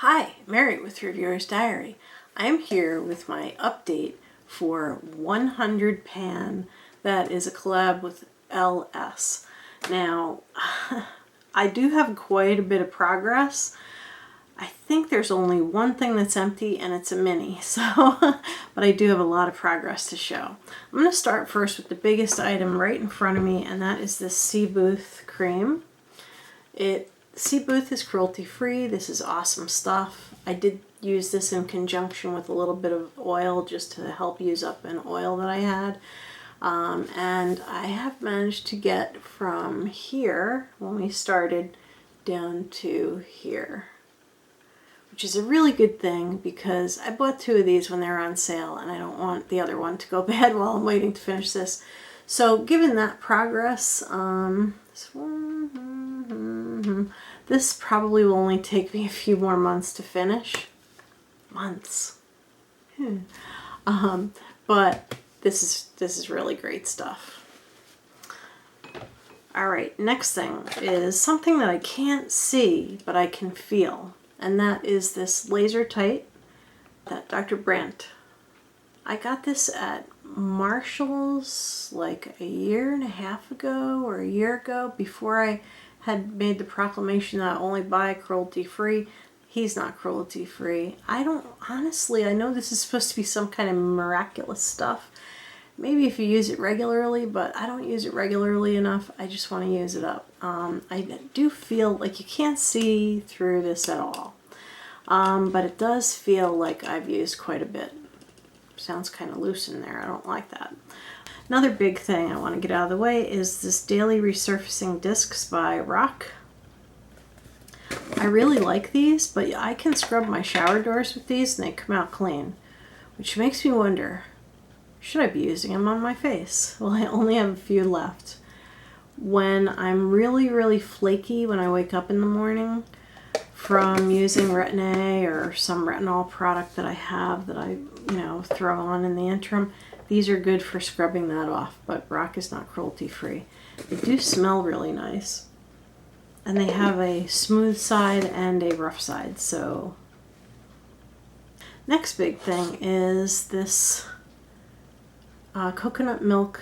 Hi, Mary with Reviewer's Diary. I'm here with my update for 100 Pan that is a collab with LS. Now, I do have quite a bit of progress. I think there's only one thing that's empty and it's a mini, but I do have a lot of progress to show. I'm going to start first with the biggest item right in front of me, and that is this Sea Booth cream. Sea Booth is cruelty free. This is awesome stuff. I did use this in conjunction with a little bit of oil just to help use up an oil that I had. And I have managed to get from here, when we started, down to here, which is a really good thing because I bought two of these when they were on sale and I don't want the other one to go bad while I'm waiting to finish this. So given that progress, this probably will only take me a few more months to finish. Months. But this is really great stuff. Alright, next thing is something that I can't see but I can feel, and that is this Laser Tight, that Dr. Brandt. I got this at Marshall's like a year and a half ago or a year ago, before I had made the proclamation that I only buy cruelty free. He's not cruelty free. I know this is supposed to be some kind of miraculous stuff. Maybe if you use it regularly, but I don't use it regularly enough. I just want to use it up. I do feel like you can't see through this at all. But it does feel like I've used quite a bit. Sounds kind of loose in there. I don't like that. Another big thing I want to get out of the way is this Daily Resurfacing Discs by Rock. I really like these, but I can scrub my shower doors with these and they come out clean, which makes me wonder, should I be using them on my face? Well, I only have a few left. When I'm really flaky when I wake up in the morning from using Redness or some retinol product that I have that I, throw on in the interim, these are good for scrubbing that off, but Rock is not cruelty free. They do smell really nice. And they have a smooth side and a rough side, so. Next big thing is this coconut milk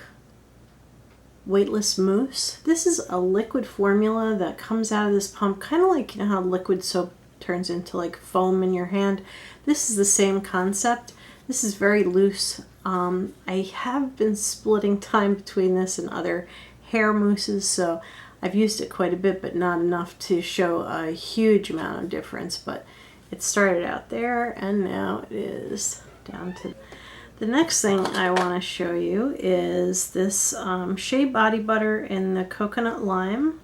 weightless mousse. This is a liquid formula that comes out of this pump, kind of like, how liquid soap turns into like foam in your hand. This is the same concept. This is very loose. I have been splitting time between this and other hair mousses, so I've used it quite a bit, but not enough to show a huge amount of difference. But it started out there and now it is down to. The next thing I want to show you is this Shea body butter in the coconut lime.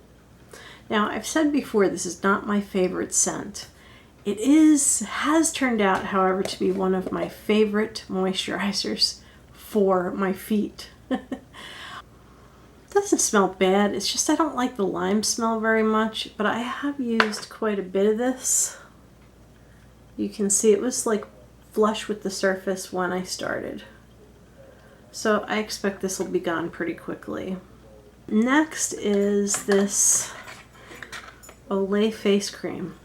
Now, I've said before, this is not my favorite scent. It has turned out, however, to be one of my favorite moisturizers for my feet. It doesn't smell bad, it's just I don't like the lime smell very much, but I have used quite a bit of this. You can see it was like flush with the surface when I started. So I expect this will be gone pretty quickly. Next is this Olay face cream.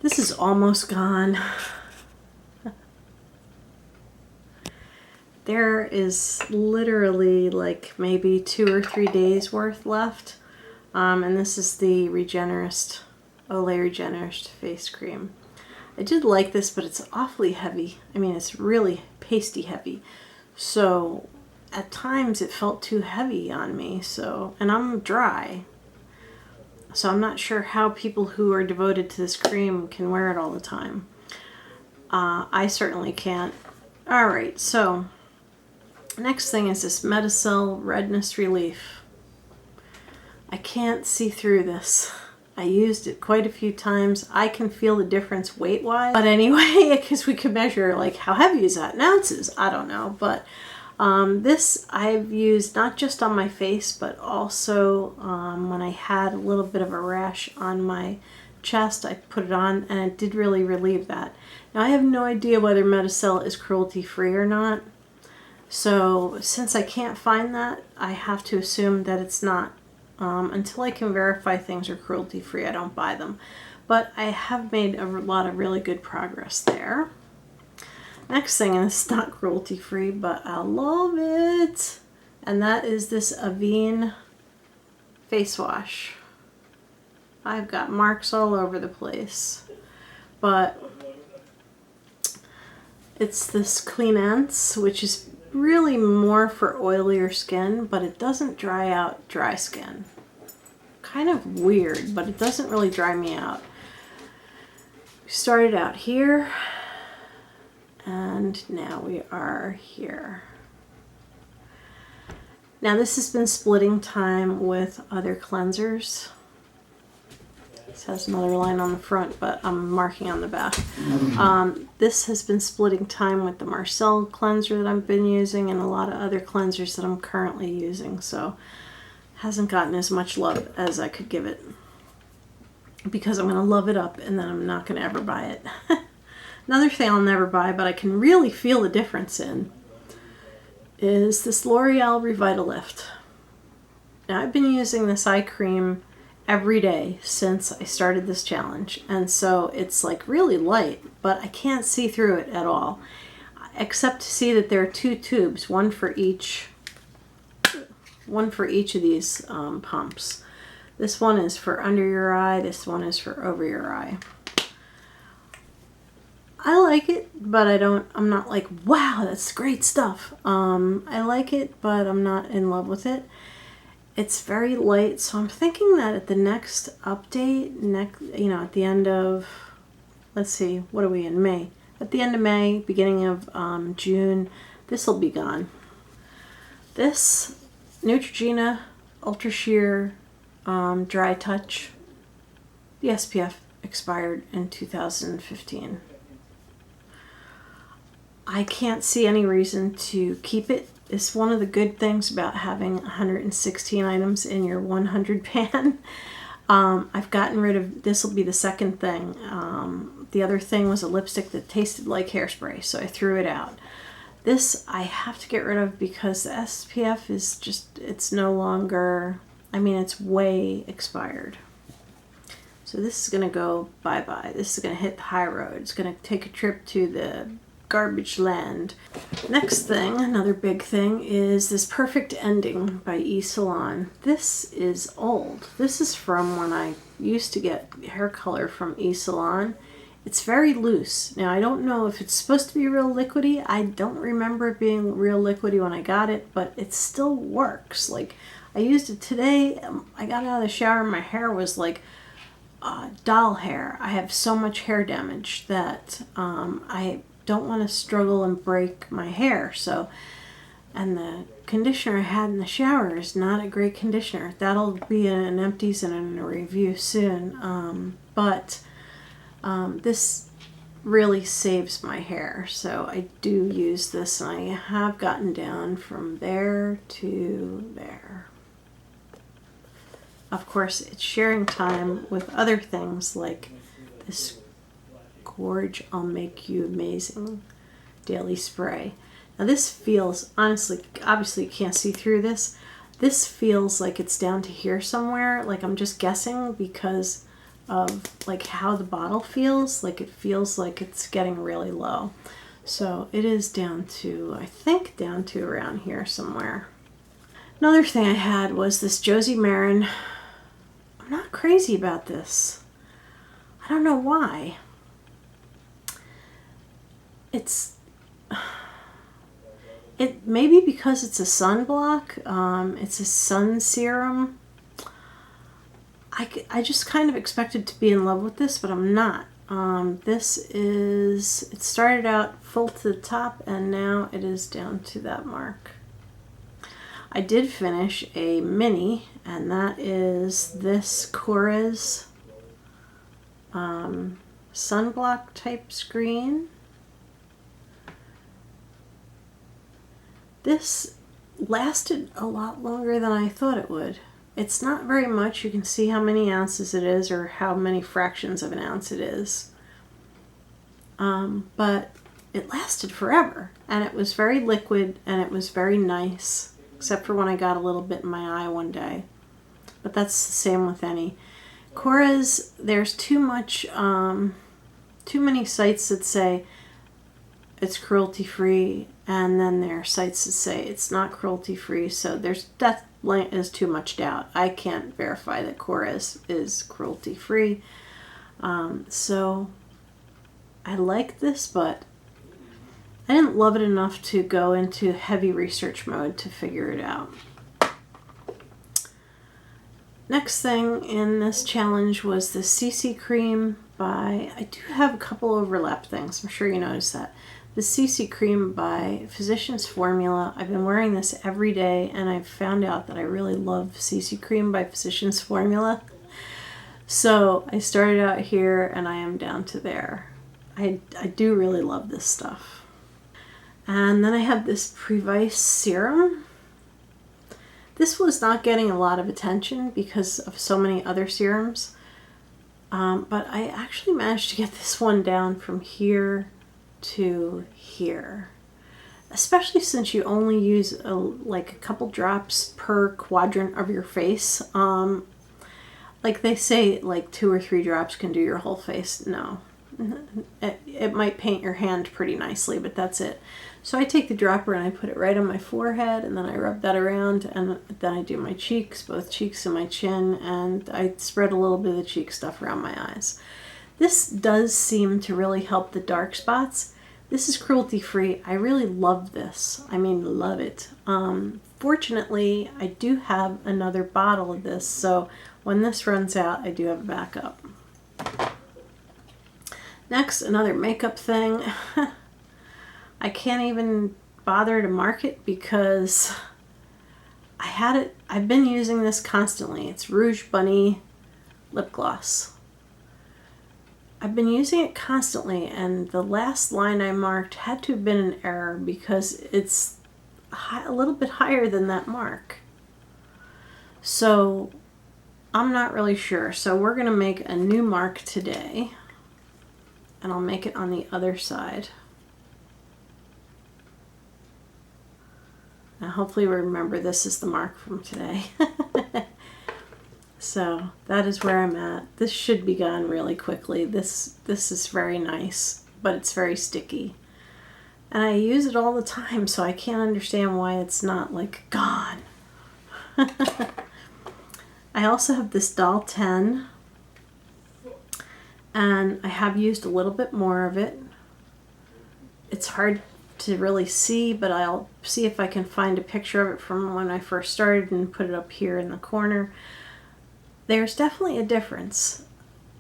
This is almost gone. There is literally like maybe 2 or 3 days worth left. And this is the Regenerist, Olay Regenerist face cream. I did like this, but it's awfully heavy. I mean, it's really pasty heavy. So at times it felt too heavy on me. And I'm dry. So I'm not sure how people who are devoted to this cream can wear it all the time. I certainly can't. Alright, so next thing is this Medicell Redness Relief. I can't see through this. I used it quite a few times. I can feel the difference weight-wise. But anyway, because we could measure like how heavy is that in ounces. I don't know. But this I've used not just on my face, but also when I had a little bit of a rash on my chest, I put it on and it did really relieve that. Now I have no idea whether Medicell is cruelty free or not. So since I can't find that, I have to assume that it's not. Until I can verify things are cruelty free, I don't buy them. but I have made a lot of really good progress there. Next thing, and it's not cruelty free, but I love it, and that is this Avene face wash. I've got marks all over the place, but it's this Cleanance, which is really more for oilier skin, but it doesn't dry out dry skin. Kind of weird, but it doesn't really dry me out. We started out here, and now we are here. Now this has been splitting time with other cleansers. This has another line on the front, but I'm marking on the back. This has been splitting time with the Medicell cleanser that I've been using and a lot of other cleansers that I'm currently using, so hasn't gotten as much love as I could give it, because I'm going to love it up and then I'm not going to ever buy it. Another thing I'll never buy, but I can really feel the difference in, is this L'Oreal Revitalift. Now I've been using this eye cream every day since I started this challenge, and so it's like really light, but I can't see through it at all, except to see that there are two tubes, one for each of these pumps. This one is for under your eye, this one is for over your eye. I like it, but I'm not like, wow, that's great stuff. I like it, but I'm not in love with it. It's very light, so I'm thinking that at the next update, at the end of, let's see, what are we in, May? At the end of May, beginning of June, this will be gone. This Neutrogena Ultra Sheer Dry Touch, the SPF expired in 2015. I can't see any reason to keep it. It's one of the good things about having 116 items in your 100 pan. I've gotten rid of, this will be the second thing. The other thing was a lipstick that tasted like hairspray, so I threw it out. This I have to get rid of because the SPF is just, it's no longer, it's way expired. So this is going to go bye-bye. This is going to hit the high road. It's going to take a trip to the garbage land. Next thing, another big thing, is this Perfect Ending by eSalon. This is old. This is from when I used to get hair color from eSalon. It's very loose. Now I don't know if it's supposed to be real liquidy. I don't remember it being real liquidy when I got it, but it still works. Like, I used it today. I got out of the shower and my hair was like doll hair. I have so much hair damage that I don't want to struggle and break my hair. So, and the conditioner I had in the shower is not a great conditioner. That'll be in an empties and in a review soon. But this really saves my hair, so I do use this, and I have gotten down from there to there. Of course, it's sharing time with other things like this Gorge I'll Make You Amazing Daily Spray. Now this feels, honestly, obviously you can't see through this. This feels like it's down to here somewhere. Like I'm just guessing because of like how the bottle feels. Like it feels like it's getting really low. So it is down to, I think down to around here somewhere. Another thing I had was this Josie Maran. I'm not crazy about this. I don't know why. It maybe because it's a sunblock. It's a sun serum. I just kind of expected to be in love with this, but I'm not. It started out full to the top and now it is down to that mark. I did finish a mini, and that is this Korres sunblock type screen. This lasted a lot longer than I thought it would. It's not very much. You can see how many ounces it is or how many fractions of an ounce it is. But it lasted forever, and it was very liquid and it was very nice, except for when I got a little bit in my eye one day. But that's the same with any Korres, there's too many sites that say it's cruelty free, and then there are sites that say it's not cruelty free. So that is too much doubt. I can't verify that Korres is cruelty free. So I like this, but I didn't love it enough to go into heavy research mode to figure it out. Next thing in this challenge was the CC cream by, I do have a couple overlap things, I'm sure you noticed that. The CC cream by Physicians Formula. I've been wearing this every day, and I've found out that I really love CC cream by Physicians Formula. So I started out here and I am down to there. I do really love this stuff. And then I have this Previse serum. This was not getting a lot of attention because of so many other serums. But I actually managed to get this one down from here to here. Especially since you only use like a couple drops per quadrant of your face. Like they say, like 2 or 3 drops can do your whole face. No. It might paint your hand pretty nicely, but that's it. So I take the dropper and I put it right on my forehead, and then I rub that around, and then I do my cheeks, both cheeks and my chin, and I spread a little bit of the cheek stuff around my eyes. This does seem to really help the dark spots. This is cruelty free. I really love this. I mean, love it. Fortunately, I do have another bottle of this, so when this runs out, I do have a backup. Next, another makeup thing. I can't even bother to mark it because I've been using this constantly. It's Rouge Bunny lip gloss. I've been using it constantly, and the last line I marked had to have been an error because it's a little bit higher than that mark. So I'm not really sure. So we're going to make a new mark today, and I'll make it on the other side. Now hopefully remember this is the mark from today. So that is where I'm at. This should be gone really quickly. This is very nice, but it's very sticky. And I use it all the time, so I can't understand why it's not like gone. I also have this Doll 10, and I have used a little bit more of it. It's hard to really see, but I'll see if I can find a picture of it from when I first started and put it up here in the corner. There's definitely a difference.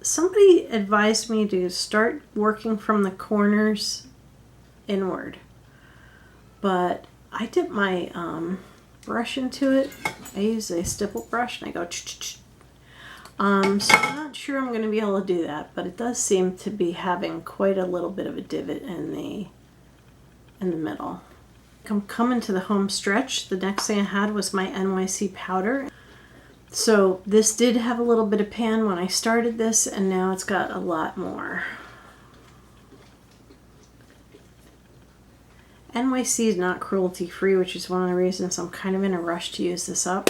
Somebody advised me to start working from the corners inward, but I dip my brush into it. I use a stipple brush and I go ch-ch-ch. So I'm not sure I'm going to be able to do that, but it does seem to be having quite a little bit of a divot in the middle. I'm coming to the home stretch. The next thing I had was my NYC powder. So this did have a little bit of pan when I started this, and now it's got a lot more. NYC is not cruelty free, which is one of the reasons I'm kind of in a rush to use this up.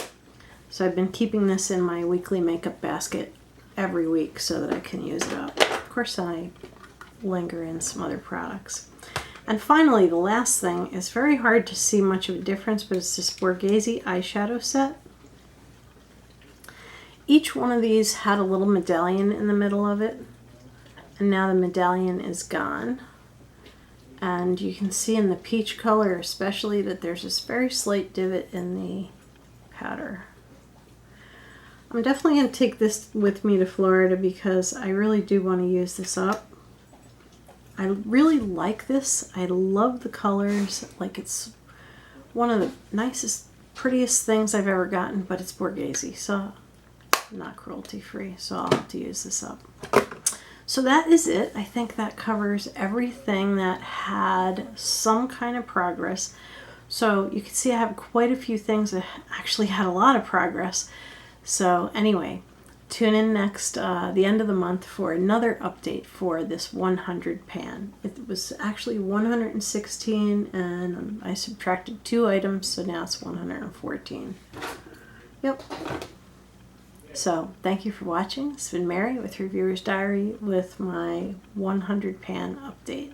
So I've been keeping this in my weekly makeup basket every week so that I can use it up. Of course, I linger in some other products. And finally, the last thing is very hard to see much of a difference, but it's this Borghese eyeshadow set. Each one of these had a little medallion in the middle of it, and now the medallion is gone. And you can see in the peach color especially that there's this very slight divot in the powder. I'm definitely going to take this with me to Florida because I really do want to use this up. I really like this. I love the colors. Like, it's one of the nicest, prettiest things I've ever gotten, but it's Borghese, so not cruelty free, so I'll have to use this up. So that is it. I think that covers everything that had some kind of progress. So you can see I have quite a few things that actually had a lot of progress. So anyway, tune in next, the end of the month, for another update for this 100 pan. It was actually 116, and I subtracted 2 items, so now it's 114. Yep. So thank you for watching. It's been Mary with Reviewer's Diary with my 100 pan update.